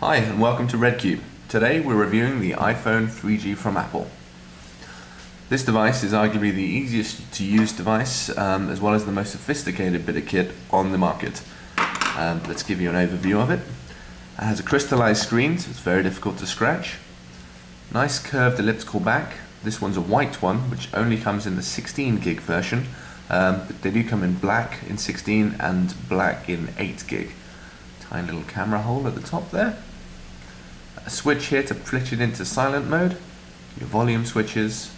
Hi and welcome to RedCube. Today we're reviewing the iPhone 3G from Apple. This device is arguably the easiest to use device as well as the most sophisticated bit of kit on the market. Let's give you an overview of it. It has a crystallized screen, so it's very difficult to scratch. Nice curved elliptical back. This one's a white one, which only comes in the 16 gig version, but they do come in black in 16 and black in 8 gig. Tiny little camera hole at the top there. A switch here to flick it into silent mode. Your volume switches,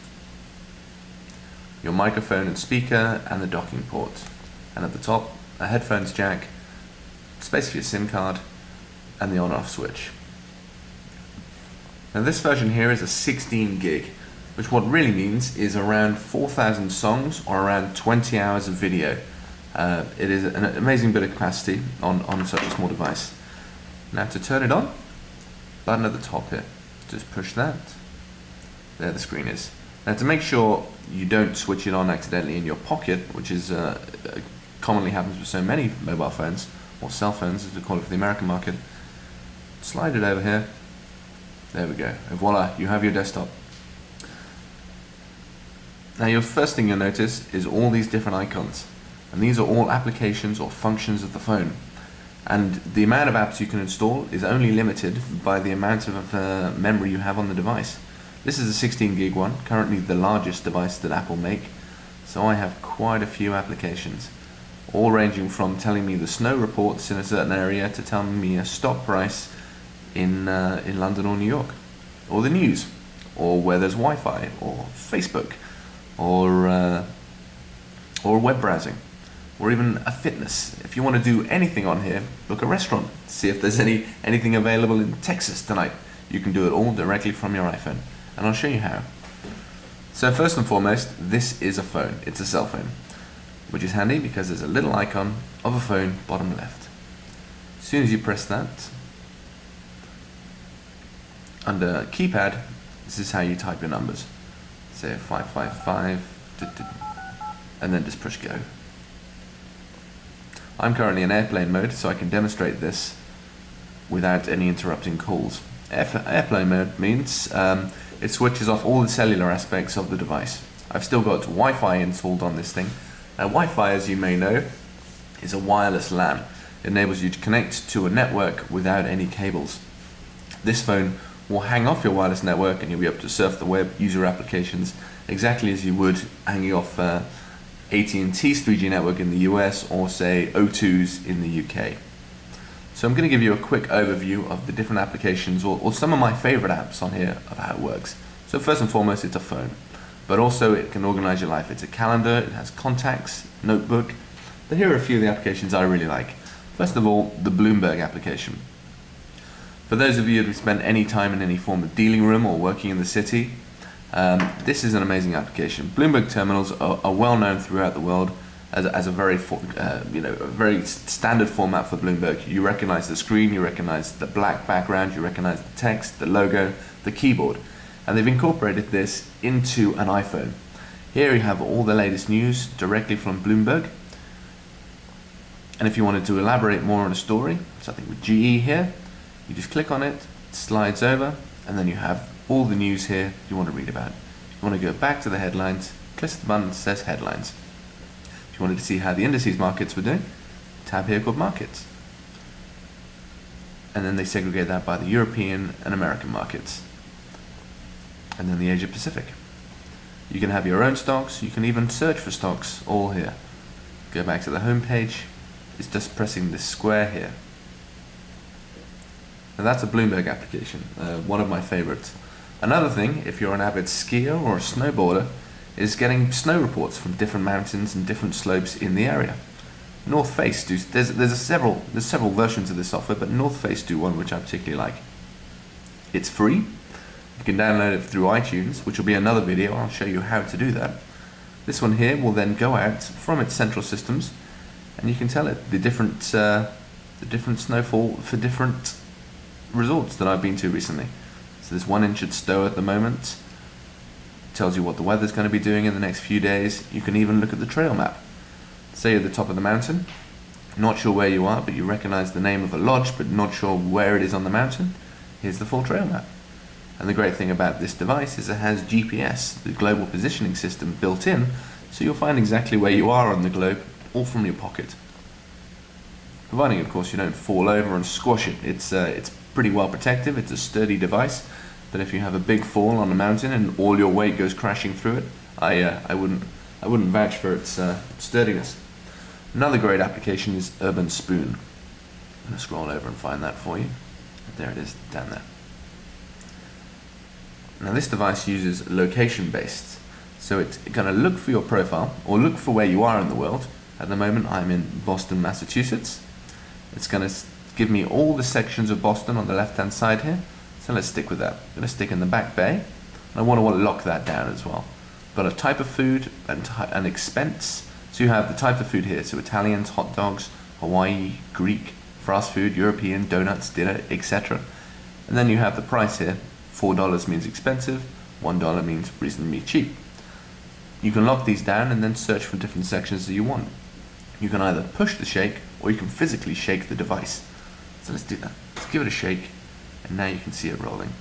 your microphone and speaker, and the docking port. And at the top, a headphones jack, space for your SIM card, and the on-off switch. Now this version here is a 16 gig, which what really means is around 4,000 songs or around 20 hours of video. It is an amazing bit of capacity on such a small device. Now to turn it on, button at the top here, just push that. There the screen is. Now to make sure you don't switch it on accidentally in your pocket, which is commonly happens with so many mobile phones, or cell phones as we call it for the American market, slide it over here. There we go. And voila, you have your desktop. Now your first thing you'll notice is all these different icons. And these are all applications or functions of the phone. And the amount of apps you can install is only limited by the amount of memory you have on the device. This is a 16 gig one, currently the largest device that Apple make. So I have quite a few applications, all ranging from telling me the snow reports in a certain area to telling me a stock price in London or New York, or the news, or where there's Wi-Fi, or Facebook, or web browsing, or even a fitness. If you want to do anything on here, book a restaurant, see if there's anything available in Texas tonight. You can do it all directly from your iPhone, and I'll show you how. So first and foremost, this is a phone. It's a cell phone, which is handy because there's a little icon of a phone bottom left. As soon as you press that, under keypad, this is how you type your numbers. Say 555, and then just push go. I'm currently in airplane mode, so I can demonstrate this without any interrupting calls. Airplane mode means it switches off all the cellular aspects of the device. I've still got Wi-Fi installed on this thing. Now Wi-Fi, as you may know, is a wireless LAN. It enables you to connect to a network without any cables. This phone will hang off your wireless network and you'll be able to surf the web, use your applications exactly as you would hanging off AT&T's 3G network in the US or say O2's in the UK. So I'm going to give you a quick overview of the different applications or some of my favorite apps on here of how it works. So first and foremost, it's a phone, but also it can organize your life. It's a calendar, it has contacts, notebook, but here are a few of the applications I really like. First of all, the Bloomberg application. For those of you who spent any time in any form of dealing room or working in the city, this is an amazing application. Bloomberg terminals are well known throughout the world as a very very standard format for Bloomberg. You recognize the screen, you recognize the black background, you recognize the text, the logo, the keyboard, and they've incorporated this into an iPhone. Here you have all the latest news directly from Bloomberg. And if you wanted to elaborate more on a story, something with GE here, you just click on it, it slides over, and then you have all the news here you want to read about. If you want to go back to the headlines, click the button that says headlines. If you wanted to see how the indices markets were doing, tab here called markets. And then they segregate that by the European and American markets. And then the Asia Pacific. You can have your own stocks, you can even search for stocks all here. Go back to the home page, it's just pressing this square here. Now that's a Bloomberg application, one of my favorites. Another thing, if you're an avid skier or a snowboarder, is getting snow reports from different mountains and different slopes in the area. North Face there's several versions of this software, but North Face do one which I particularly like. It's free. You can download it through iTunes, which will be another video. I'll show you how to do that. This one here will then go out from its central systems, and you can tell it the different snowfall for different resorts that I've been to recently. So there's 1 inch at Stowe at the moment. Tells you what the weather's going to be doing in the next few days. You can even look at the trail map. Say you're at the top of the mountain, Not sure where you are, but you recognize the name of a lodge, but not sure where it is on the mountain? Here's the full trail map. And the great thing about this device is it has GPS, the global positioning system, built in, so you'll find exactly where you are on the globe, all from your pocket. Providing, of course, you don't fall over and squash it. It's pretty well protective, it's a sturdy device, but if you have a big fall on a mountain and all your weight goes crashing through it, I wouldn't vouch for its sturdiness. Another great application is Urban Spoon. I'm going to scroll over and find that for you. There it is, down there. Now this device uses location-based, so it's going to look for your profile, or look for where you are in the world. At the moment I'm in Boston, Massachusetts. It's going to give me all the sections of Boston on the left-hand side here, so let's stick with that. I'm going to stick in the Back Bay, and I want to lock that down as well. Got a type of food and an expense, so you have the type of food here, so Italians, hot dogs, Hawaii, Greek, fast food, European, donuts, dinner, etc. And then you have the price here. $4 means expensive, $1 means reasonably cheap. You can lock these down and then search for different sections that you want. You can either push the shake, or you can physically shake the device. So let's do that. Let's give it a shake, and now you can see it rolling.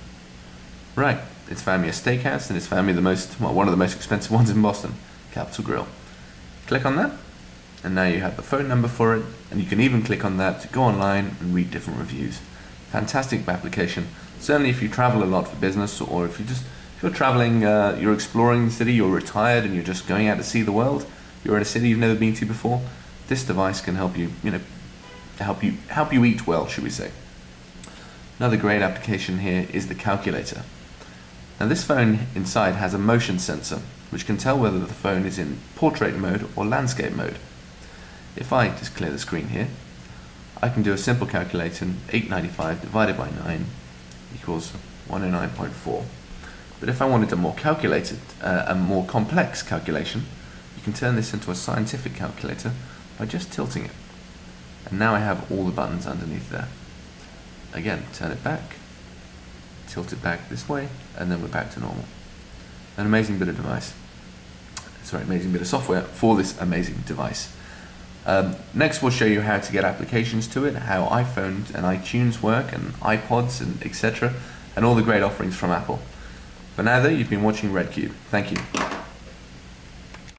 Right, it's found me a steakhouse, and it's found me one of the most expensive ones in Boston, Capital Grille. Click on that, and now you have the phone number for it, and you can even click on that to go online and read different reviews. Fantastic application. Certainly if you travel a lot for business, or if you're traveling, you're exploring the city, you're retired and you're just going out to see the world, you're in a city you've never been to before, this device can help you, help you eat well, should we say. Another great application here is the calculator. Now this phone inside has a motion sensor, which can tell whether the phone is in portrait mode or landscape mode. If I just clear the screen here, I can do a simple calculation. 895 divided by 9 equals 109.4. But if I wanted a more complex calculation, you can turn this into a scientific calculator by just tilting it. And now I have all the buttons underneath there. Again, turn it back, tilt it back this way, and then we're back to normal. An amazing bit of amazing bit of software for this amazing device. Next we'll show you how to get applications to it, how iPhones and iTunes work, and iPods, and etc., and all the great offerings from Apple. For now though, you've been watching RedCube. Thank you.